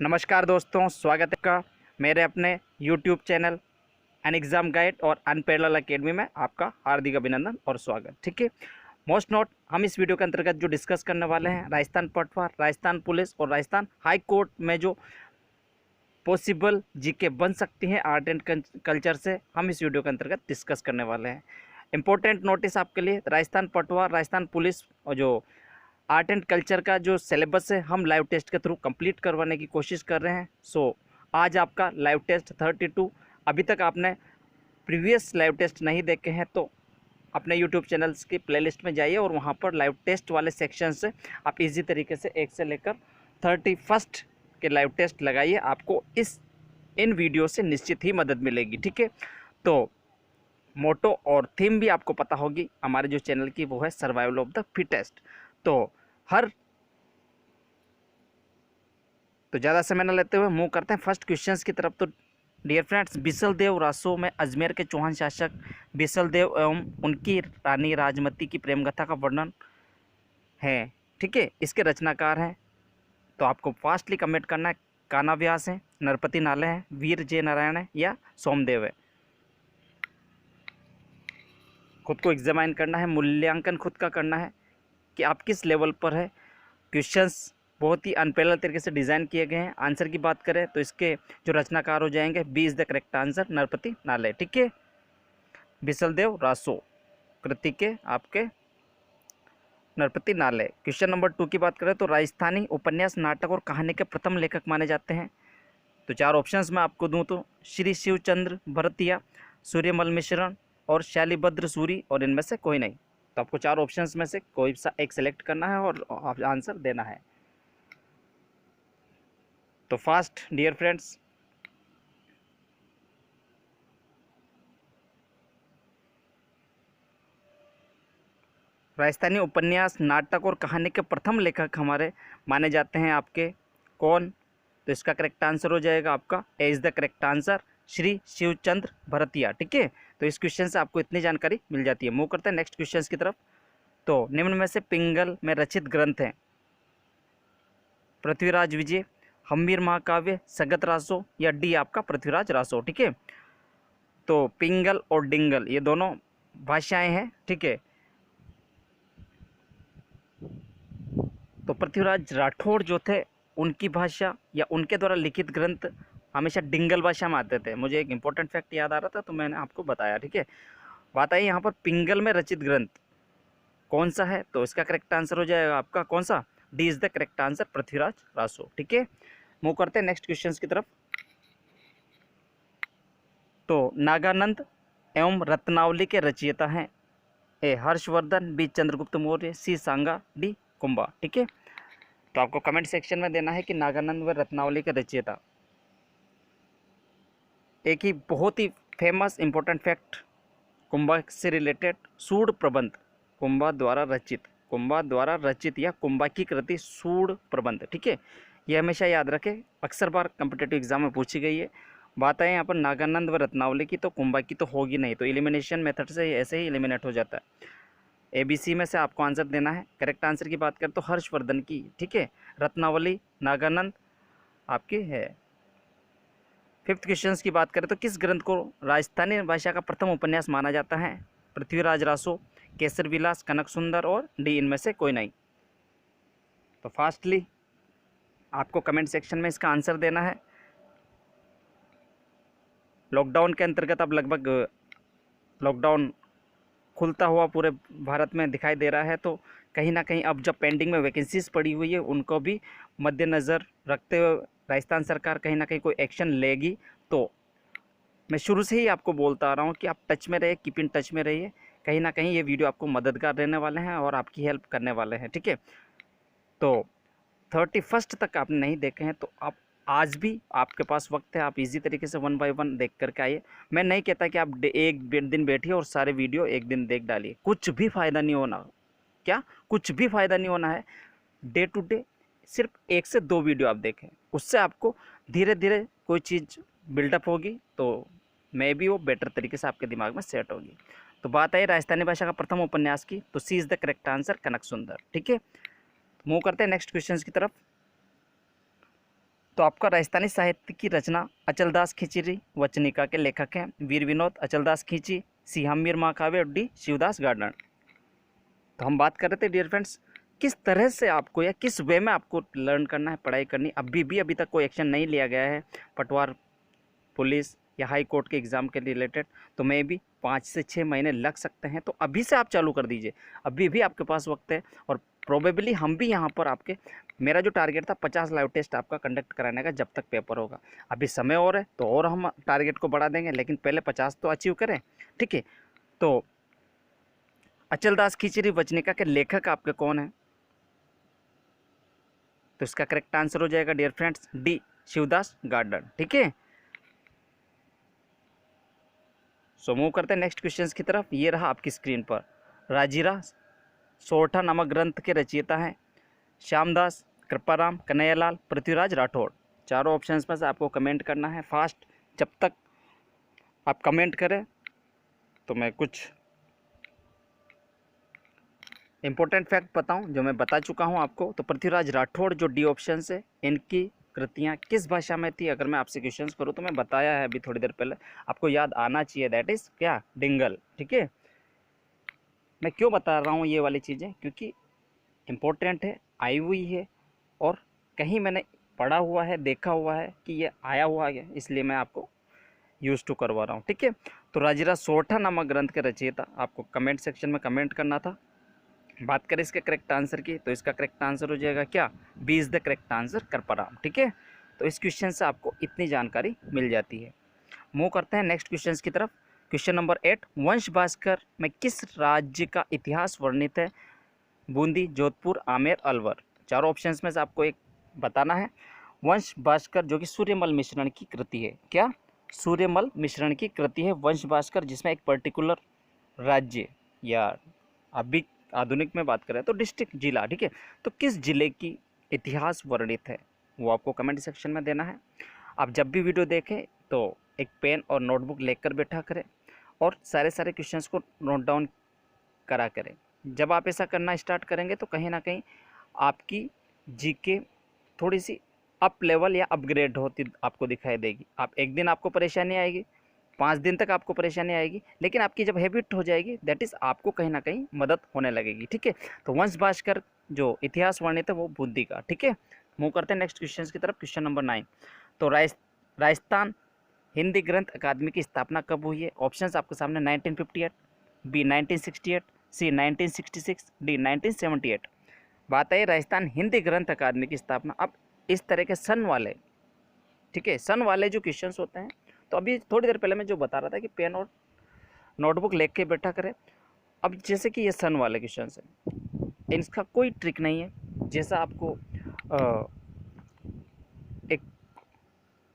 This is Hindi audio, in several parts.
नमस्कार दोस्तों, स्वागत है आपका मेरे अपने YouTube channel an exam guide और अनपैरेलल एकेडमी में। आपका हार्दिक अभिनंदन और स्वागत। ठीक है, मोस्ट नोट, हम इस वीडियो के अंतर्गत जो डिस्कस करने वाले हैं राजस्थान पटवार, राजस्थान पुलिस और राजस्थान हाई कोर्ट में जो पॉसिबल जीके बन सकती हैं आर्ट एंड कल्चर से, हम इस वीडियो के अंतर्गत डिस्कस करने वाले हैं। इंपॉर्टेंट नोटिस आपके लिए, राजस्थान पटवार, राजस्थान पुलिस और जो आर्ट एंड कल्चर का जो सिलेबस है हम लाइव टेस्ट के थ्रू कंप्लीट करवाने की कोशिश कर रहे हैं। आज आपका लाइव टेस्ट 32। अभी तक आपने प्रीवियस लाइव टेस्ट नहीं देखे हैं तो अपने यूट्यूब चैनल्स की प्लेलिस्ट में जाइए और वहां पर लाइव टेस्ट वाले सेक्शन से आप इजी तरीके से 1 से लेकर 31 के लाइव टेस्ट लगाइए। आपको इन वीडियो से निश्चित ही मदद मिलेगी। ठीक है, तो मोटो और थीम भी आपको पता होगी हमारे जो चैनल की, वो है सर्वाइवल ऑफ द फिटेस्ट। तो ज़्यादा समय न लेते हुए मूव करते हैं फर्स्ट क्वेश्चंस की तरफ। तो डियर फ्रेंड्स, बिसलदेव रासो में अजमेर के चौहान शासक बिसलदेव एवं उनकी रानी राजमती की प्रेम कथा का वर्णन है। ठीक है, इसके रचनाकार हैं, तो आपको फास्टली कमेंट करना है। कान्हा व्यास है, नरपति नाले हैं, वीर जय नारायण है या सोमदेव है। खुद को एग्जामाइन करना है, मूल्यांकन खुद का करना है कि आप किस लेवल पर है। क्वेश्चंस बहुत ही अनपैरेलल तरीके से डिज़ाइन किए गए हैं। आंसर की बात करें तो इसके जो रचनाकार हो जाएंगे, B is the correct answer, Narpati Nalh. ठीक है, बिसलदेव रासो कृति के आपके नरपति नाले। क्वेश्चन नंबर 2 की बात करें तो राजस्थानी उपन्यास, नाटक और कहानी के प्रथम लेखक माने जाते हैं। तो 4 ऑप्शंस मैं आपको दूं तो श्री शिवचंद्र भरतिया, सूर्यमल मिश्रण और शैलीभद्र सूरी, और इनमें से कोई नहीं। तो आपको 4 ऑप्शंस में से कोई सा एक सेलेक्ट करना है और आंसर देना है। तो फास्ट डियर फ्रेंड्स, राजस्थानी उपन्यास, नाटक और कहानी के प्रथम लेखक हमारे माने जाते हैं आपके कौन? तो इसका करेक्ट आंसर हो जाएगा आपका A is the correct answer, Shri Shivchandra Bhartiya. ठीक है, तो इस क्वेश्चन से आपको इतनी जानकारी मिल जाती है। मूव करते हैं नेक्स्ट क्वेश्चन की तरफ। तो निम्न में से पिंगल में रचित ग्रंथ हैं पृथ्वीराज विजय, हम्मीर महाकाव्य, सगत रासो या डी आपका पृथ्वीराज रासो। ठीक है, तो पिंगल और डिंगल ये दोनों भाषाएं हैं। ठीक है, तो पृथ्वीराज राठौड़ जो थे उनकी भाषा या उनके द्वारा लिखित ग्रंथ हमेशा डिंगल भाषा में आते थे। मुझे एक इंपॉर्टेंट फैक्ट याद आ रहा था तो मैंने आपको बताया। ठीक है, बात आई यहाँ पर पिंगल में रचित ग्रंथ कौन सा है, तो इसका करेक्ट आंसर हो जाएगा आपका कौन सा? D is the correct answer, Prithviraj Raso. ठीक है, मूव करते हैं नेक्स्ट क्वेश्चन की तरफ। तो नागानंद एवं रत्नावली के रचयिता हैं ए हर्षवर्धन, बी चंद्रगुप्त मौर्य, सी सांगा, डी कुंभा। ठीक है, तो आपको कमेंट सेक्शन में देना है कि नागानंद व रत्नावली के रचयिता। एक ही बहुत ही फेमस इंपॉर्टेंट फैक्ट कुंभा से रिलेटेड, सूड प्रबंध कुंभा द्वारा रचित या कुंभा की कृति सूड प्रबंध। ठीक है, ये हमेशा याद रखें, अक्सर बार कम्पिटेटिव एग्जाम में पूछी गई है। बात है यहाँ पर नागानंद व रत्नावली की, तो कुंभा की तो होगी नहीं, तो एलिमिनेशन मेथड से ऐसे ही एलिमिनेट हो जाता है। ABC में से आपको आंसर देना है। करेक्ट आंसर की बात करें तो हर्षवर्धन की। ठीक है, रत्नावली, नागानंद आपकी है। 5th क्वेश्चन की बात करें तो किस ग्रंथ को राजस्थानी भाषा का प्रथम उपन्यास माना जाता है? पृथ्वीराज रासो, केसर विलास, कनक सुंदर और डी इनमें से कोई नहीं। तो फास्टली आपको कमेंट सेक्शन में इसका आंसर देना है। लॉकडाउन के अंतर्गत अब लगभग लॉकडाउन खुलता हुआ पूरे भारत में दिखाई दे रहा है, तो कहीं ना कहीं अब जब पेंडिंग में वैकेंसीज पड़ी हुई है उनको भी मद्देनज़र रखते हुए राजस्थान सरकार कहीं ना कहीं कोई एक्शन लेगी। तो मैं शुरू से ही आपको बोलता आ रहा हूँ कि आप टच में रहिए, कीप इन टच में रहिए। कहीं ना कहीं ये वीडियो आपको मददगार रहने वाले हैं और आपकी हेल्प करने वाले हैं। ठीक है, तो 31 तक आपने नहीं देखे हैं तो आप आज भी आपके पास वक्त है, आप इजी तरीके से 1 बाय 1 देख करके आइए। मैं नहीं कहता कि आप एक दिन बैठिए और सारे वीडियो एक दिन देख डालिए, कुछ भी फ़ायदा नहीं होना। क्या? कुछ भी फ़ायदा नहीं होना है। डे टू डे सिर्फ 1 से 2 वीडियो आप देखें, उससे आपको धीरे धीरे कोई चीज़ बिल्डअप होगी, तो मे बी वो बेटर तरीके से आपके दिमाग में सेट होगी। तो बात आई राजस्थानी भाषा का प्रथम उपन्यास की, तो सी इज़ द करेक्ट आंसर, कनक सुंदर। ठीक है, मूव करते हैं नेक्स्ट क्वेश्चन की तरफ। तो आपका राजस्थानी साहित्य की रचना अचलदास खींची वचनिका के लेखक हैं वीर विनोद अचलदास खींची, सी हमीर महाकाव्य और डी शिवदास गार्डन। तो हम बात कर रहे थे डियर फ्रेंड्स किस तरह से आपको या किस वे में आपको लर्न करना है, पढ़ाई करनी। अभी तक कोई एक्शन नहीं लिया गया है पटवार पुलिस या हाई कोर्ट के एग्ज़ाम के रिलेटेड, तो मे भी 5 से 6 महीने लग सकते हैं। तो अभी से आप चालू कर दीजिए, अभी भी आपके पास वक्त है। और प्रोबेबली हम भी यहाँ पर आपके, मेरा जो टारगेट था 50 लाइव टेस्ट आपका कंडक्ट कराने का जब तक पेपर होगा। अभी समय और है तो और हम टारगेट को बढ़ा देंगे, लेकिन पहले 50 तो अचीव करें, ठीक है। तो अचलदास खींची वचनिका के लेखक आपके कौन है? तो इसका करेक्ट आंसर हो जाएगा dear friends D Shivdas garden, ठीक है। सो मूव करते हैं नेक्स्ट क्वेश्चन की तरफ। ये रहा आपकी स्क्रीन पर, राजीरा सोरठा नामक ग्रंथ के रचयिता हैं श्यामदास, कृपाराम, कन्हैयालाल, पृथ्वीराज राठौड़। चारों ऑप्शंस में से आपको कमेंट करना है फास्ट। जब तक आप कमेंट करें तो मैं कुछ इंपॉर्टेंट फैक्ट बताऊं जो मैं बता चुका हूं आपको। तो पृथ्वीराज राठौड़ जो डी ऑप्शन से, इनकी कृतियां किस भाषा में थी? अगर मैं आपसे क्वेश्चन करूं तो मैं बताया है अभी थोड़ी देर पहले, आपको याद आना चाहिए, दैट इज क्या, डिंगल, ठीक है। मैं क्यों बता रहा हूं ये वाली चीज़ें? क्योंकि इम्पोर्टेंट है, आई हुई है और कहीं मैंने पढ़ा हुआ है, देखा हुआ है कि ये आया हुआ है, इसलिए मैं आपको यूज़ टू करवा रहा हूँ, ठीक है। तो राजीरा सोरठा नामक ग्रंथ के रचयिता, आपको कमेंट सेक्शन में कमेंट करना था। बात करें इसके करेक्ट आंसर की, तो इसका करेक्ट आंसर हो जाएगा क्या, B is the correct answer, Kriparam, ठीक है। तो इस क्वेश्चन से आपको इतनी जानकारी मिल जाती है। मूव करते हैं नेक्स्ट क्वेश्चन की तरफ। क्वेश्चन नंबर 8, वंश भास्कर में किस राज्य का इतिहास वर्णित है? बूंदी, जोधपुर, आमेर, अलवर। चारों ऑप्शंस में से आपको एक बताना है। वंश भास्कर जो कि सूर्यमल मिश्रण की कृति है, क्या, सूर्यमल मिश्रण की कृति है वंश भास्कर, जिसमें एक पर्टिकुलर राज्य या अभी आधुनिक में बात करें तो डिस्ट्रिक्ट, जिला, ठीक है। तो किस जिले की इतिहास वर्णित है वो आपको कमेंट सेक्शन में देना है। आप जब भी वीडियो देखें तो एक पेन और नोटबुक लेकर बैठा करें और सारे क्वेश्चंस को नोट डाउन करा करें। जब आप ऐसा करना स्टार्ट करेंगे तो कहीं ना कहीं आपकी जीके थोड़ी सी अप लेवल या अपग्रेड होती आपको दिखाई देगी। आप एक दिन आपको परेशानी आएगी, 5 दिन तक आपको परेशानी आएगी, लेकिन आपकी जब हैबिट हो जाएगी दैट इज़ आपको कहीं ना कहीं मदद होने लगेगी, ठीक है। तो वंश भास्कर जो इतिहास वर्णित है वो बूंदी का, ठीक है। मूव करते हैं नेक्स्ट क्वेश्चन की तरफ। क्वेश्चन नंबर 9, तो राजस्थान हिंदी ग्रंथ अकादमी की स्थापना कब हुई है? ऑप्शंस आपके सामने, 1958, बी 1968, सी 1966, डी 1978। बात है राजस्थान हिंदी ग्रंथ अकादमी की स्थापना। अब इस तरह के सन वाले, ठीक है, सन वाले जो क्वेश्चंस होते हैं, तो अभी थोड़ी देर पहले मैं जो बता रहा था कि पेन और नोटबुक लेके के बैठा करें। अब जैसे कि ये सन वाले क्वेश्चंस हैं, इसका कोई ट्रिक नहीं है। जैसा आपको एक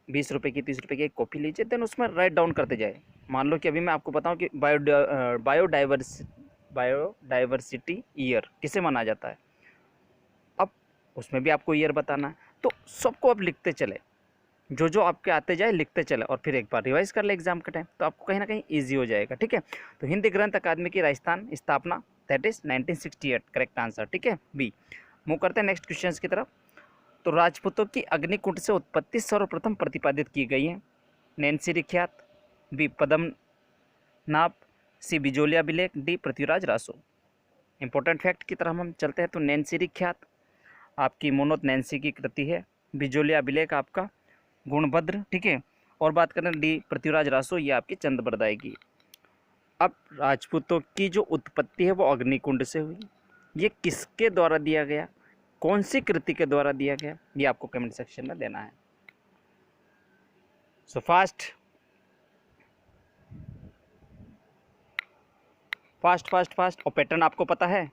20 रुपये की 30 रुपये की एक कॉपी लीजिए, देन उसमें राइट डाउन करते जाए। मान लो कि अभी मैं आपको बताऊं कि बायोडाइवर्सिटी ईयर किसे माना जाता है, अब उसमें भी आपको ईयर बताना है। तो सबको आप लिखते चले, जो आपके आते जाए लिखते चले, और फिर एक बार रिवाइज कर ले एग्जाम के टाइम, तो आपको कहीं ना कहीं ईजी हो जाएगा, ठीक है। तो हिंदी ग्रंथ अकादमी की राजस्थान स्थापना दैट इज 1968, करेक्ट आंसर, ठीक है, बी। मूव करते हैं नेक्स्ट क्वेश्चन की तरफ। तो राजपूतों की अग्निकुंड से उत्पत्ति सर्वप्रथम प्रतिपादित की गई है। नैन्सी रिख्यात, बी पद्मनाभ, सी बिजोलिया अभिलेख, D Prithviraj Raso. Important fact की तरफ हम चलते हैं। तो नैन्सी रिख्यात आपकी मोनोत नैन्सी की कृति है, बिजोलिया अभिलेख आपका गुणभद्र, ठीक है। और बात करें डी पृथ्वीराज रासो, ये आपकी चंद्रबरदाई की। अब राजपूतों की जो उत्पत्ति है वो अग्निकुंड से हुई। ये किसके द्वारा दिया गया, कौन सी कृति के द्वारा दिया गया, ये आपको कमेंट सेक्शन में देना है। सो फास्ट और पैटर्न आपको पता है।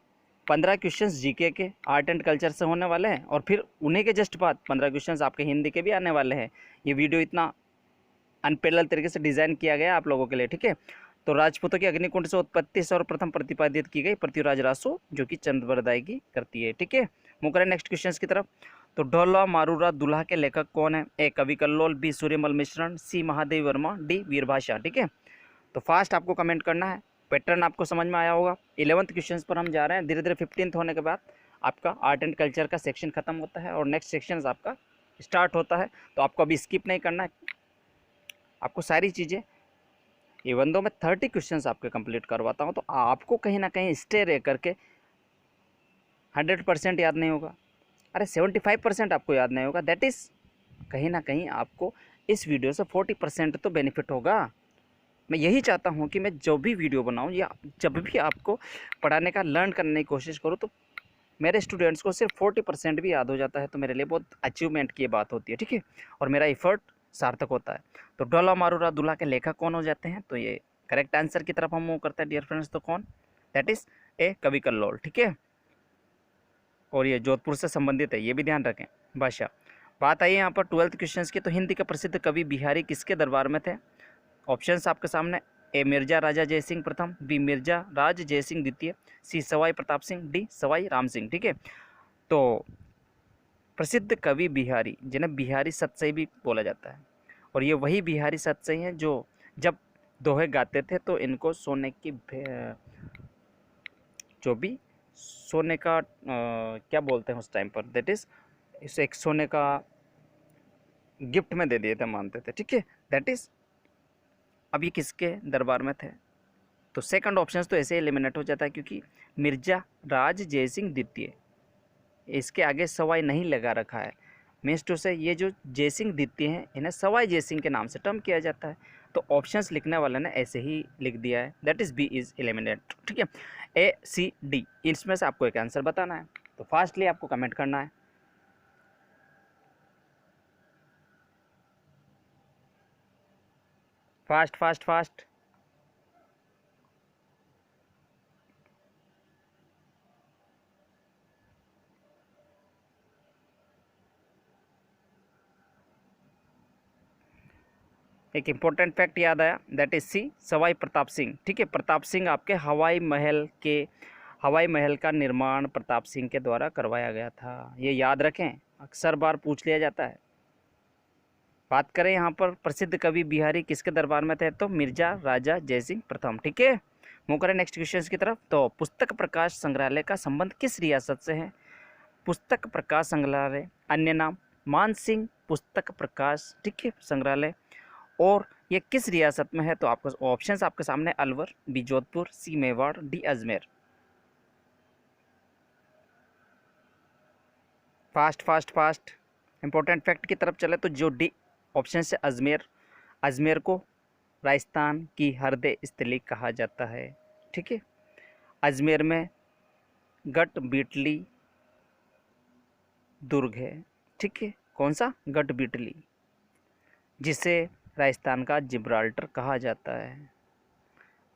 15 क्वेश्चंस जीके के आर्ट एंड कल्चर से होने वाले हैं, और फिर उन्हीं के जस्ट बाद 15 क्वेश्चंस आपके हिंदी के भी आने वाले हैं। ये वीडियो इतना अनपैरेलल तरीके से डिज़ाइन किया गया आप लोगों के लिए, ठीक है। तो राजपूतों की अग्निकुंड से उत्पत्ति सर्वप्रथम प्रतिपादित की गई पृथ्वीराज रासो, जो कि चंद्रबरदाई की करती है, ठीक है। मूव करें नेक्स्ट क्वेश्चन की तरफ। तो ढोला मारूरा दुल्हा के लेखक कौन है? ए कवि कल्लोल, बी सूर्यमल मिश्रण, सी महादेव वर्मा, डी वीरभाषा, ठीक है। तो फास्ट आपको कमेंट करना है। पैटर्न आपको समझ में आया होगा। 11th क्वेश्चन पर हम जा रहे हैं। धीरे धीरे 15th होने के बाद आपका आर्ट एंड कल्चर का सेक्शन खत्म होता है और नेक्स्ट सेक्शन आपका स्टार्ट होता है। तो आपको अभी स्किप नहीं करना है, आपको सारी चीज़ें, इवन दो मैं 30 क्वेश्चंस आपके कंप्लीट करवाता हूँ, तो आपको कहीं ना कहीं स्टे रह करके 100% याद नहीं होगा, अरे 75% आपको याद नहीं होगा, दैट इज़ कहीं ना कहीं आपको इस वीडियो से 40% तो बेनिफिट होगा। मैं यही चाहता हूँ कि मैं जो भी वीडियो बनाऊँ या जब भी आपको पढ़ाने का लर्न करने की कोशिश करूँ, तो मेरे स्टूडेंट्स को सिर्फ 40% भी याद हो जाता है, तो मेरे लिए बहुत अचीवमेंट की बात होती है, ठीक है, और मेरा एफर्ट सार्थक होता है। तो डोला मारूरा दूल्हा के लेखक कौन हो जाते हैं, तो ये करेक्ट आंसर की तरफ हम मूव करते हैं डियर फ्रेंड्स। तो कौन, दैट इज़ ए कवि कल्लोल, ठीक है, और ये जोधपुर से संबंधित है, ये भी ध्यान रखें भाषा। बात आई यहाँ पर 12th क्वेश्चन की, तो हिंदी के प्रसिद्ध कवि बिहारी किसके दरबार में थे। ऑप्शंस आपके सामने, ए मिर्जा राजा जयसिंह प्रथम, बी मिर्जा राज जयसिंह द्वितीय, सी सवाई प्रताप सिंह, डी सवाई राम सिंह, ठीक है। तो प्रसिद्ध कवि बिहारी, जिन्हें बिहारी सतसई भी बोला जाता है, और ये वही बिहारी सतसई हैं जो जब दोहे गाते थे तो इनको सोने की जो भी सोने का क्या बोलते हैं उस टाइम पर, दैट इज़ इसे एक सोने का गिफ्ट में दे दिए थे, मानते थे, ठीक है, दैट इज़ अब ये किसके दरबार में थे। तो सेकंड ऑप्शन तो ऐसे एलिमिनेट हो जाता है, क्योंकि मिर्जा राज जयसिंह द्वितीय, इसके आगे सवाई नहीं लगा रखा है, मीन्स टू से ये जो जयसिंह द्वितीय हैं इन्हें सवाई जयसिंह के नाम से टर्म किया जाता है। तो ऑप्शंस लिखने वाले ने ऐसे ही लिख दिया है, that is B is eliminate, ठीक है। ए सी डी, इसमें से आपको एक आंसर बताना है, तो फास्टली आपको कमेंट करना है। Fast fast fast. एक इम्पोर्टेंट फैक्ट याद आया, that is C Sawai Pratap Singh, ठीक है। प्रताप सिंह आपके हवाई महल का निर्माण प्रताप सिंह के द्वारा करवाया गया था, ये याद रखें, अक्सर बार पूछ लिया जाता है। बात करें यहाँ पर प्रसिद्ध कवि बिहारी किसके दरबार में थे, तो मिर्जा राजा जयसिंह प्रथम, ठीक है। मूव करें नेक्स्ट क्वेश्चन की तरफ। तो पुस्तक प्रकाश संग्रहालय का संबंध किस रियासत से है। पुस्तक प्रकाश संग्रहालय, अन्य नाम मानसिंह पुस्तक प्रकाश, ठीक है, संग्रहालय, और ये किस रियासत में है। तो आपको ऑप्शंस आपके सामने, Alwar, B Jodhpur, C Mewar, D Ajmer. Fast fast fast, important fact की तरफ चले तो जो डी ऑप्शन से अजमेर, अजमेर को राजस्थान की हृदय स्थली कहा जाता है, ठीक है। अजमेर में गट बीटली दुर्ग है, ठीक है, कौन सा, गट बीटली, जिसे राजस्थान का जिब्राल्टर कहा जाता है।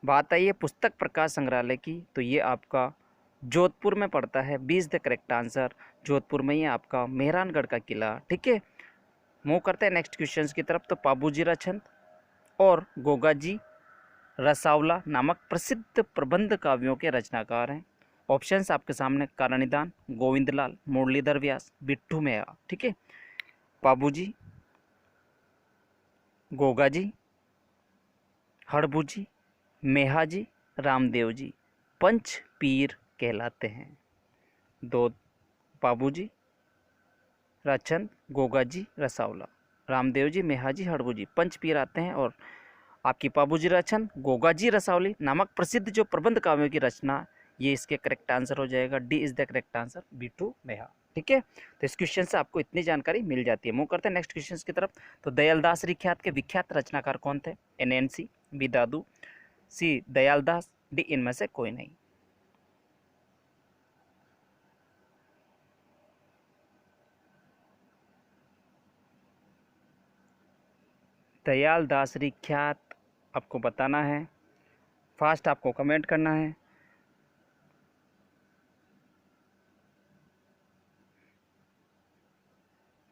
बात आई है पुस्तक प्रकाश संग्रहालय की, तो ये आपका जोधपुर में पड़ता है, 20 द करेक्ट आंसर, जोधपुर में ही आपका मेहरानगढ़ का किला, ठीक है। मूव करते हैं नेक्स्ट क्वेश्चन की तरफ। तो पाबूजीरा छंद और गोगाजी रसावला नामक प्रसिद्ध प्रबंध काव्यों के रचनाकार हैं। ऑप्शंस आपके सामने, कारणिदान, गोविंदलाल, मुरलीधर व्यास, बिट्ठू मेहरा, ठीक है। पाबूजी, गोगाजी, हड़बूजी, मेहाजी, रामदेव जी, पंच पीर कहलाते हैं। दो, पाबूजी, राचंद, गोगाजी, रसावला, रामदेव जी, मेहाजी, हड़बूजी, पंच पीर आते हैं, और आपकी पाबूजी राचंद, गोगाजी रसावली नामक प्रसिद्ध जो प्रबंध काव्यों की रचना, ये इसके करेक्ट आंसर हो जाएगा, D is the correct answer, Bithu Meha, ठीक है। तो इस क्वेश्चन से आपको इतनी जानकारी मिल जाती है। मूव करते हैं नेक्स्ट क्वेश्चन की तरफ। तो दयालदास रिख्यात के विख्यात रचनाकार कौन थे। एनएनसी, बी दादू, सी दयालदास, डी इनमें से कोई नहीं। दयालदास रिख्यात आपको बताना है, फास्ट आपको कमेंट करना है।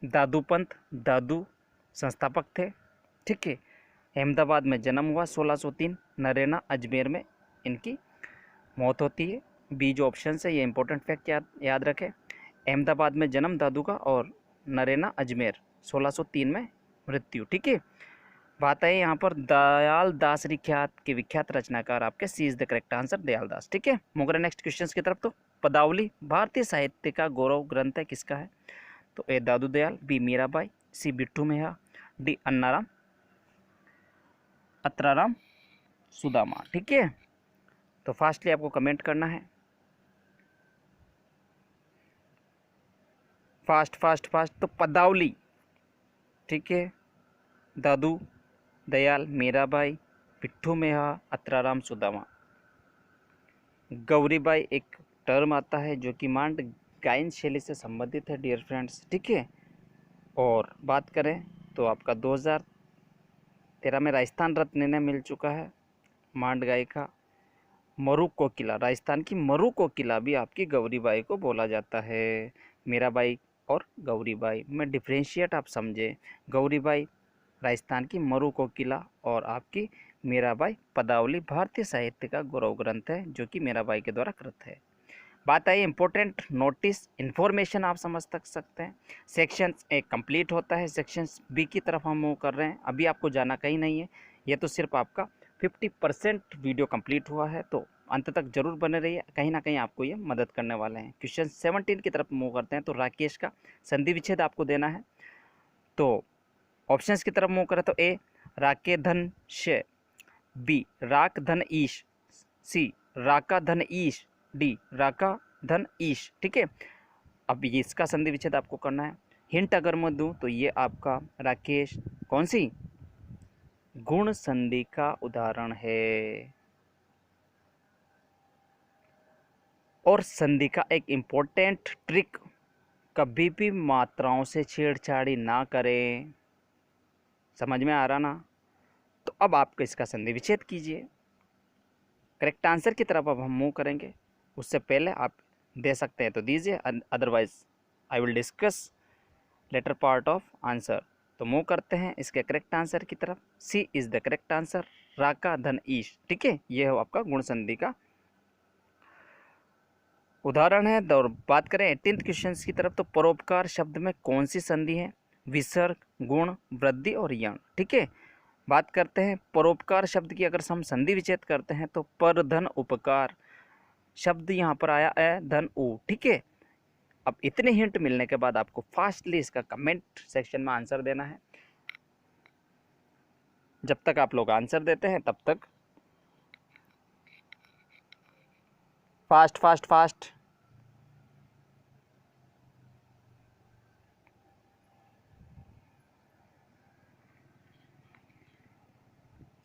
दादू पंथ, दादू संस्थापक थे, ठीक है। अहमदाबाद में जन्म हुआ 1603, नरेना अजमेर में इनकी मौत होती है। बी जो ऑप्शन है ये इंपॉर्टेंट फैक्ट याद रखें, अहमदाबाद में जन्म दादू का और नरेना अजमेर 1603 में मृत्यु, ठीक है। बात है यहाँ पर दयाल दास रिख्यात के विख्यात रचनाकार आपके, C is the correct answer, Dayal Das, ठीक है। मुगल नेक्स्ट क्वेश्चन की तरफ। तो पदावली भारतीय साहित्य का गौरव ग्रंथ है, किसका है। तो ए दादू दयाल, बी मीराबाई, सी बिट्टू मेहा, डी अन्नाराम अत्राराम सुदामा। ठीक है, तो फास्टली आपको कमेंट करना है, फास्ट फास्ट फास्ट। तो पदावली, ठीक है, दादू दयाल, मीराबाई, पिट्ठू मेहा, अत्राराम सुदामा। गौरीबाई एक टर्म आता है जो कि मांड गायन शैली से संबंधित है डियर फ्रेंड्स। ठीक है, और बात करें तो आपका 2013 में राजस्थान रत्न इन्हें मिल चुका है। मांड गायिका मरु कोकिला, राजस्थान की मरु कोकिला भी आपकी गौरीबाई को बोला जाता है। मीराबाई और गौरीबाई में डिफ्रेंशिएट आप समझें। गौरीबाई राजस्थान की मरु कोकिला और आपकी मीराबाई पदावली भारतीय साहित्य का गौरव ग्रंथ है जो कि मीराबाई के द्वारा कृत है। बात आई इंपॉर्टेंट नोटिस इन्फॉर्मेशन, आप समझ सकते हैं। सेक्शन ए कंप्लीट होता है, सेक्शन बी की तरफ हम मूव कर रहे हैं। अभी आपको जाना कहीं नहीं है, ये तो सिर्फ आपका 50% वीडियो कंप्लीट हुआ है, तो अंत तक जरूर बने रहिए, कहीं ना कहीं आपको ये मदद करने वाले हैं। क्वेश्चन 17 की तरफ मूव करते हैं। तो राकेश का संधि विच्छेद आपको देना है। तो ऑप्शंस की तरफ मूव करें तो ए राके धन श, बी राक धन ईश, सी राका धन ईश, डी राका धन ईश। ठीक है, अब ये इसका संधि विच्छेद आपको करना है। हिंट अगर मैं दूं तो ये आपका राकेश कौन सी गुण संधि का उदाहरण है। और संधि का एक इम्पोर्टेंट ट्रिक, कभी भी मात्राओं से छेड़छाड़ी ना करें। समझ में आ रहा ना? तो अब आप इसका संधि विच्छेद कीजिए। करेक्ट आंसर की तरफ अब हम मूव करेंगे। उससे पहले आप दे सकते हैं तो दीजिए, otherwise I will discuss later part of answer. तो मूव करते हैं इसके करेक्ट आंसर की तरफ। सी इज द करेक्ट आंसर, राका धन ईश। ठीक है, ये हो आपका गुण संधि का उदाहरण है। और बात करें 18th क्वेश्चन की तरफ, तो परोपकार शब्द में कौन सी संधि है? विसर्ग, गुण, वृद्धि और यण। ठीक है, बात करते हैं परोपकार शब्द की। अगर हम संधि विच्छेद करते हैं तो पर धन उपकार शब्द यहाँ पर आया है धन उ। ठीक है, अब इतने हिंट मिलने के बाद आपको फास्टली इसका कमेंट सेक्शन में आंसर देना है। जब तक आप लोग आंसर देते हैं तब तक फास्ट फास्ट फास्ट।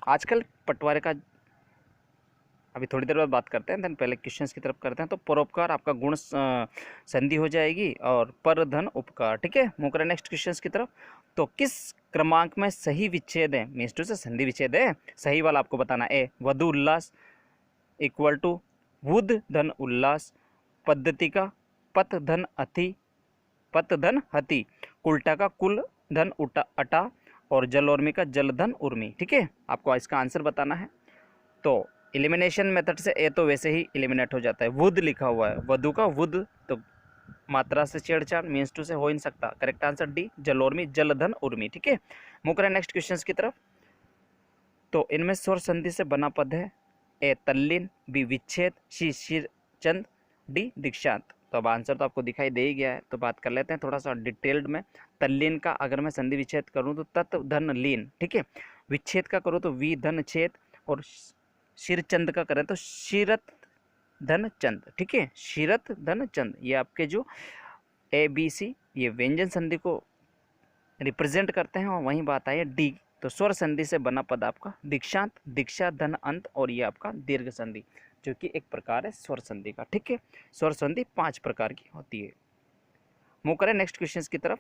आजकल पटवारे का अभी थोड़ी देर बाद बात करते हैं, देन पहले क्वेश्चंस की तरफ करते हैं। तो परोपकार आपका गुण संधि हो जाएगी और पर धन उपकार। ठीक है, मूव करें नेक्स्ट क्वेश्चंस की तरफ। तो किस क्रमांक में सही विच्छेद है? मीन्स टू से संधि विच्छेद है, सही वाला आपको बताना। ए वधु उल्लास इक्वल टू वुद धन उल्लास, पद्धति का पत धन अति, पत धन हति, उल्टा का कुल धन उटा अटा, और जलोर्मी का जल धन उर्मी। ठीक है, आपको इसका आंसर बताना है। तो एलिमिनेशन मेथड से ए तो वैसे ही एलिमिनेट हो जाता है। वुद लिखा हुआ है, वधु का वुद, तो मात्रा से छेड़छाड़ मीन्स टू से हो ही नहीं सकता। Correct answer D Jalormi Jaldhan Urmi. ठीक है, मूव करें नेक्स्ट क्वेश्चन की तरफ। तो इनमें स्वर संधि से बना पद है। ए तल्लीन, बी विच्छेद, सी शिरचंद, डी दीक्षांत। तो अब आंसर तो आपको दिखाई दे ही गया है, तो बात कर लेते हैं थोड़ा सा डिटेल्ड में। तल्लीन का अगर मैं संधि विच्छेद करूं तो तत् धन लीन। ठीक है, विच्छेद का करूं तो वी धन छेद, और शिरचंद का करें तो शिरत धन चंद। ठीक है, शिरत धन चंद, ये आपके जो ए बी सी ये व्यंजन संधि को रिप्रेजेंट करते हैं। और वहीं बात आई डी, तो स्वर संधि से बना पद आपका दीक्षांत, दीक्षा धन अंत, और ये आपका दीर्घ संधि जो कि एक प्रकार है स्वर संधि का। ठीक है, स्वर संधि 5 प्रकार की होती है। मूव करें नेक्स्ट क्वेश्चन की तरफ।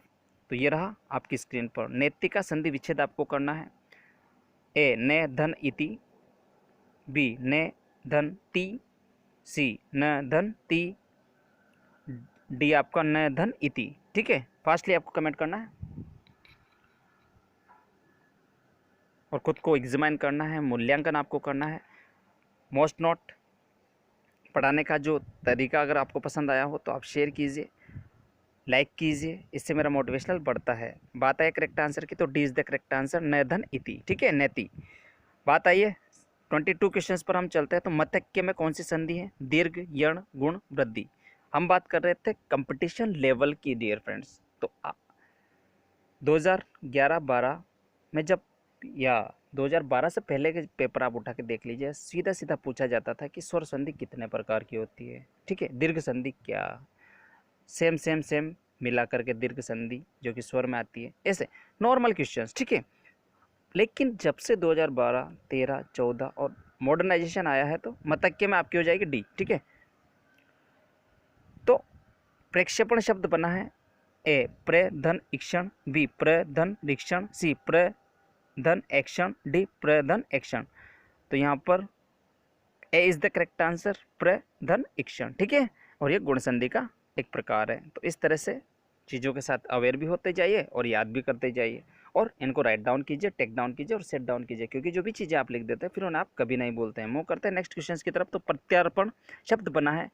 तो ये रहा आपकी स्क्रीन पर। नेत्तिका संधि विच्छेद आपको करना है। ए ने धन इति, बी ने धन ती, सी न धन ती, डी आपका न धन इति। ठीक है, फास्टली आपको कमेंट करना है और खुद को एग्जामिन करना है, मूल्यांकन आपको करना है। मोस्ट नोट पढ़ाने का जो तरीका अगर आपको पसंद आया हो तो आप शेयर कीजिए, लाइक कीजिए, इससे मेरा मोटिवेशनल बढ़ता है। बात आई करेक्ट आंसर की, तो D is the correct answer, न धन इति। ठीक है, नेति। बात आइए 22 क्वेश्चंस पर हम चलते हैं। तो मतक्य में कौन सी संधि है? दीर्घ, यण, गुण, वृद्धि। हम बात कर रहे थे कंपटीशन लेवल की डियर फ्रेंड्स। तो 2011-12 में जब, या 2012 से पहले के पेपर आप उठा के देख लीजिए, सीधा सीधा पूछा जाता था कि स्वर संधि कितने प्रकार की होती है, ठीक है। दीर्घ संधि क्या, सेम सेम सेम मिला करके दीर्घ संधि जो कि स्वर में आती है, ऐसे नॉर्मल क्वेश्चंस, ठीक है। लेकिन जब से 2012, 13, 14 और मॉडर्नाइजेशन आया है तो मतक्के में आपकी हो जाएगी डी, ठीक है। तो प्रक्षेपण शब्द बना है ए प्रधन ईक्षण, बी प्रधन रीक्षण, सी प्रधन एक्शन, डी प्रधन एक्शन। तो यहाँ पर ए इज द करेक्ट आंसर, प्रधन ईक्षण, ठीक है। और ये गुण संधि का एक प्रकार है। तो इस तरह से चीज़ों के साथ अवेयर भी होते जाइए और याद भी करते जाइए, और इनको राइट डाउन कीजिए, टेक डाउन कीजिए और सेट डाउन कीजिए, क्योंकि जो भी चीज़ें आप लिख देते हैं फिर उन्हें आप कभी नहीं बोलते हैं। मूव करते हैं नेक्स्ट क्वेश्चन की तरफ। तो प्रत्यार्पण शब्द बना है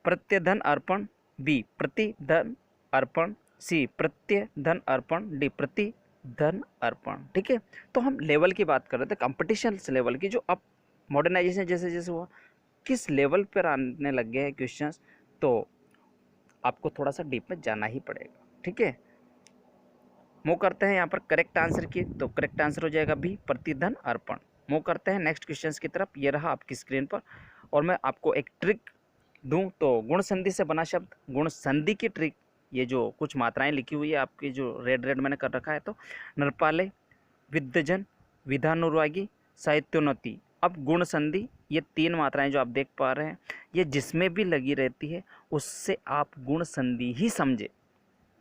प्रत्यधन अर्पण, बी प्रतिधन अर्पण, सी प्रत्यधन अर्पण, डी प्रतिधन अर्पण, ठीक है। तो हम लेवल की बात कर रहे थे, कंपटीशन लेवल की, जो अब मॉडर्नाइजेशन जैसे जैसे हुआ, किस लेवल पर आने लग गए हैं क्वेश्चंस, तो आपको थोड़ा सा डीप में जाना ही पड़ेगा, ठीक है। मूव करते हैं यहाँ पर करेक्ट आंसर की, तो करेक्ट आंसर हो जाएगा बी प्रतिधन अर्पण। मूव करते हैं नेक्स्ट क्वेश्चंस की तरफ। ये रहा आपकी स्क्रीन पर, और मैं आपको एक ट्रिक दूं तो गुण संधि से बना शब्द, गुण संधि की ट्रिक, ये जो कुछ मात्राएं लिखी हुई है आपकी, जो रेड रेड मैंने कर रखा है, तो नरपाले, विद्यजन, विधानुरागी, साहित्योन्नति। अब गुण संधि, ये 3 मात्राएं जो आप देख पा रहे हैं, ये जिसमें भी लगी रहती है उससे आप गुण संधि ही समझे,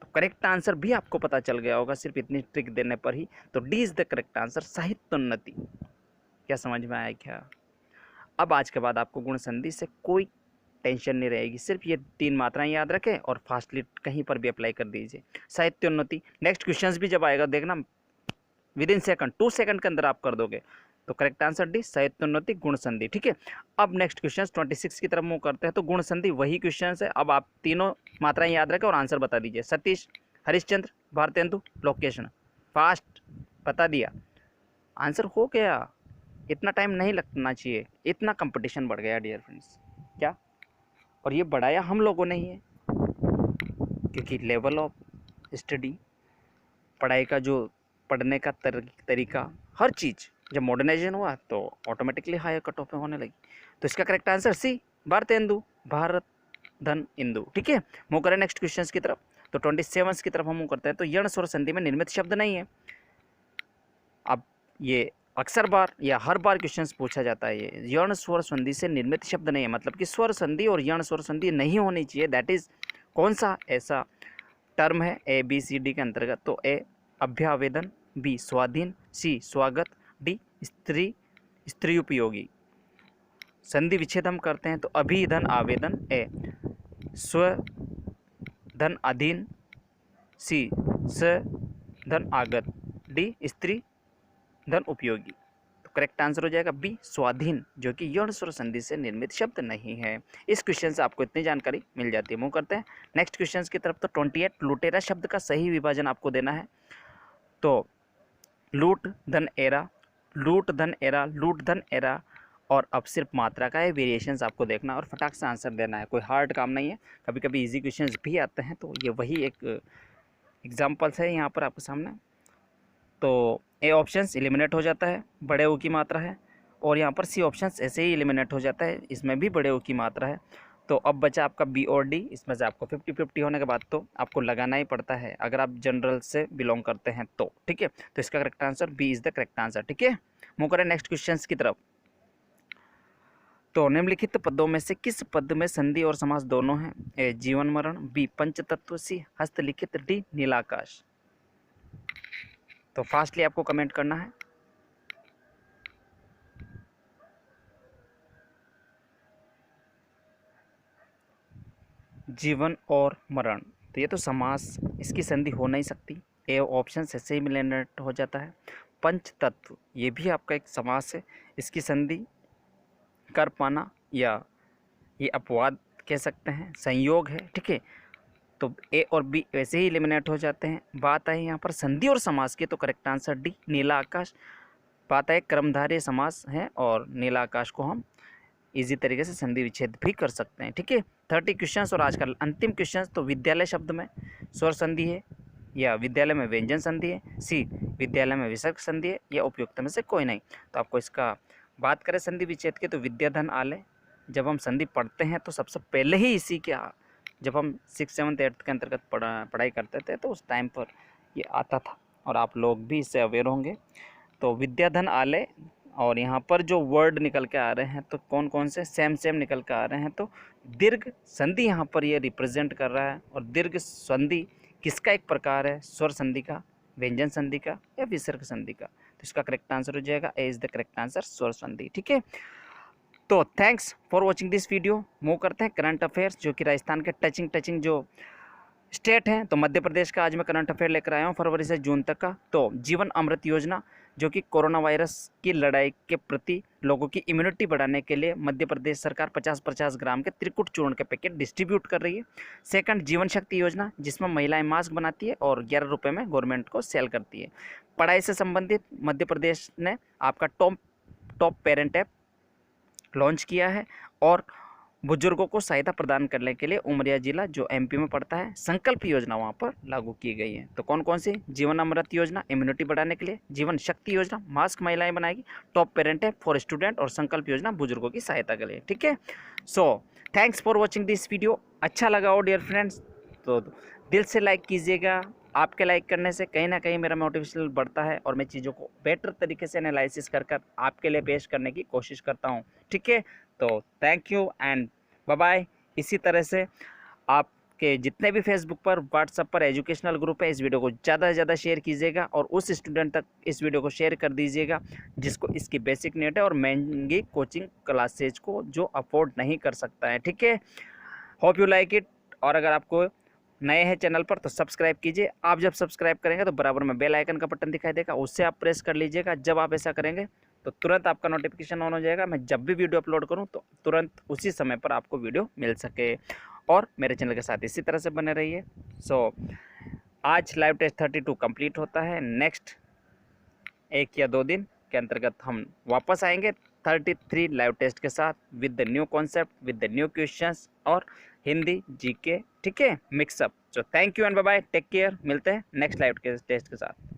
तो करेक्ट आंसर भी आपको पता चल गया होगा सिर्फ इतनी ट्रिक देने पर ही। तो D is the correct answer, Sahityonnati. क्या समझ में आया क्या? अब आज के बाद आपको गुण संधि से कोई टेंशन नहीं रहेगी, सिर्फ ये 3 मात्राएं याद रखें और फास्टली कहीं पर भी अप्लाई कर दीजिए, साहित्योन्नति। नेक्स्ट क्वेश्चंस भी जब आएगा देखना, विद इन सेकंड, 2 सेकंड के अंदर आप कर दोगे। तो करेक्ट आंसर डी, साहित्योन्नति गुण संधि, ठीक है। अब नेक्स्ट क्वेश्चन 26 की तरफ मूव करते हैं। तो गुण संधि वही क्वेश्चन है, अब आप तीनों मात्राएं याद रखें और आंसर बता दीजिए। सतीश, हरिश्चंद्र, भारतेंदु, लोकेशन। फास्ट बता दिया, आंसर हो गया। इतना टाइम नहीं लगना चाहिए, इतना कंपटीशन बढ़ गया डियर फ्रेंड्स, क्या। और ये बढ़ाया हम लोगों ने ही है, क्योंकि लेवल ऑफ स्टडी, पढ़ाई का जो पढ़ने का तरीका, हर चीज़ जब मॉडर्नाइजेशन हुआ तो ऑटोमेटिकली हायर कट ऑफ में होने लगी। तो इसका करेक्ट आंसर सी, भारतेंदु, भारत धन इंदु, ठीक है। मूव करें नेक्स्ट क्वेश्चन की तरफ। तो 27 की तरफ हम मूव करते हैं। तो यण स्वर संधि में निर्मित शब्द नहीं है। अब ये अक्सर बार या हर बार क्वेश्चंस पूछा जाता है, ये यण स्वर संधि से निर्मित शब्द नहीं है, मतलब कि स्वर संधि और यण स्वर संधि नहीं होनी चाहिए। दैट इज कौन सा ऐसा टर्म है ए बी सी डी के अंतर्गत? तो ए अभ्यावेदन, बी स्वाधीन, सी स्वागत, डी स्त्री उपयोगी। संधि विच्छेद हम करते हैं तो अभी धन आवेदन, ए स्व धन अधीन, सी स धन आगत, डी स्त्री धन उपयोगी। तो करेक्ट आंसर हो जाएगा बी स्वाधीन, जो कि यण स्वर संधि से निर्मित शब्द नहीं है। इस क्वेश्चन से आपको इतनी जानकारी मिल जाती है। मूव करते हैं नेक्स्ट क्वेश्चन की तरफ। तो 28 लुटेरा शब्द का सही विभाजन आपको देना है। तो लूट धन एरा, लूट धन एरा, लूट धन एरा, और अब सिर्फ मात्रा का है, वेरिएशंस आपको देखना और फटाक से आंसर देना है। कोई हार्ड काम नहीं है, कभी कभी इजी क्वेश्चंस भी आते हैं, तो ये वही एक एग्जांपल्स है यहाँ पर आपके सामने। तो ए ऑप्शंस एलिमिनेट हो जाता है, बड़े ओ की मात्रा है, और यहाँ पर सी ऑप्शंस ऐसे ही एलिमिनेट हो जाता है, इसमें भी बड़े ओ की मात्रा है। तो अब बचा आपका बी और डी। इसमें से आपको 50-50 होने के बाद तो आपको लगाना ही पड़ता है, अगर आप जनरल से बिलोंग करते हैं तो, ठीक है। तो इसका correct answer B is the correct answer, ठीक है। मूव करें नेक्स्ट क्वेश्चन की तरफ। तो निम्नलिखित पदों में से किस पद में संधि और समास दोनों हैं? ए जीवन मरण, बी पंचतत्व, सी हस्तलिखित, डी नीलाकाश। तो फास्टली आपको कमेंट करना है। जीवन और मरण, तो ये तो समास, इसकी संधि हो नहीं सकती, ए ऑप्शन ऐसे ही मिलेनेट हो जाता है। पंचतत्व, ये भी आपका एक समास है, इसकी संधि कर पाना या ये अपवाद कह सकते हैं, संयोग है, ठीक है। तो ए और बी वैसे ही एलिमिनेट हो जाते हैं। बात है यहाँ पर संधि और समास की, तो करेक्ट आंसर डी नीला आकाश। बात है कर्मधारय समास है, और नीला आकाश को हम इजी तरीके से संधि विच्छेद भी कर सकते हैं, ठीक है। 30 क्वेश्चंस और आज का अंतिम क्वेश्चन। तो विद्यालय शब्द में स्वर संधि है या विद्यालय में व्यंजन संधि है, सी विद्यालय में विसर्ग संधि है, या उपयुक्त में से कोई नहीं। तो आपको इसका बात करें संधि विच्छेद की, तो विद्याधन आलय, जब हम संधि पढ़ते हैं तो सबसे पहले ही इसी के, जब हम 6th 7th 8th के अंतर्गत पढ़ाई करते थे तो उस टाइम पर ये आता था और आप लोग भी इससे अवेयर होंगे। तो विद्याधन आलय, और यहाँ पर जो वर्ड निकल के आ रहे हैं तो कौन कौन से सेम निकल के आ रहे हैं, तो दीर्घ संधि यहाँ पर ये रिप्रेजेंट कर रहा है। और दीर्घ संधि किसका एक प्रकार है, स्वर संधि का, व्यंजन संधि का, या विसर्ग संधि का। तो इसका करेक्ट आंसर हो जाएगा ए इज द करेक्ट आंसर, स्वर संधि। ठीक है, तो thanks for watching this video. Move करते हैं करंट अफेयर्स, जो कि राजस्थान के टचिंग जो स्टेट हैं। तो मध्य प्रदेश का आज मैं करंट अफेयर लेकर आया हूँ फरवरी से जून तक का। तो जीवन अमृत योजना, जो कि कोरोना वायरस की लड़ाई के प्रति लोगों की इम्यूनिटी बढ़ाने के लिए मध्य प्रदेश सरकार 50-50 ग्राम के त्रिकुट चूर्ण के पैकेट डिस्ट्रीब्यूट कर रही है। सेकंड, जीवन शक्ति योजना, जिसमें महिलाएं मास्क बनाती है और 11 रुपये में गवर्नमेंट को सेल करती है। पढ़ाई से संबंधित मध्य प्रदेश ने आपका टॉप पेरेंट ऐप लॉन्च किया है। और बुजुर्गों को सहायता प्रदान करने के लिए उमरिया जिला, जो एमपी में पड़ता है, संकल्प योजना वहां पर लागू की गई है। तो कौन कौन सी, जीवन अमृत योजना इम्यूनिटी बढ़ाने के लिए, जीवन शक्ति योजना मास्क महिलाएं बनाएगी, टॉप पेरेंट है फॉर स्टूडेंट, और संकल्प योजना बुजुर्गों की सहायता के लिए। ठीक है, so thanks for watching this video. अच्छा लगा हो डियर फ्रेंड्स तो दिल से लाइक कीजिएगा। आपके लाइक करने से कहीं ना कहीं मेरा मोटिवेशन बढ़ता है और मैं चीज़ों को बेटर तरीके से एनालिसिस कर आपके लिए पेश करने की कोशिश करता हूँ। ठीक है, तो thank you and bye bye. इसी तरह से आपके जितने भी फेसबुक पर, व्हाट्सएप पर एजुकेशनल ग्रुप है, इस वीडियो को ज़्यादा से ज़्यादा शेयर कीजिएगा और उस स्टूडेंट तक इस वीडियो को शेयर कर दीजिएगा जिसको इसकी बेसिक नीड है और महंगी कोचिंग क्लासेज को जो अफोर्ड नहीं कर सकता है। ठीक है, होप यू लाइक इट। और अगर आपको नए हैं चैनल पर तो सब्सक्राइब कीजिए। आप जब सब्सक्राइब करेंगे तो बराबर में बेल आइकन का बटन दिखाई देगा, उससे आप प्रेस कर लीजिएगा। जब आप ऐसा करेंगे तो तुरंत आपका नोटिफिकेशन ऑन हो जाएगा। मैं जब भी वीडियो अपलोड करूं तो तुरंत उसी समय पर आपको वीडियो मिल सके। और मेरे चैनल के साथ इसी तरह से बने रहिए। सो आज लाइव टेस्ट 32 कंप्लीट होता है। नेक्स्ट 1 या 2 दिन के अंतर्गत हम वापस आएंगे 33 लाइव टेस्ट के साथ, with the new concept, with the new questions और हिंदी जीके। ठीक है, mixup. So thank you and bye bye, take care. मिलते हैं नेक्स्ट लाइव टेस्ट के साथ।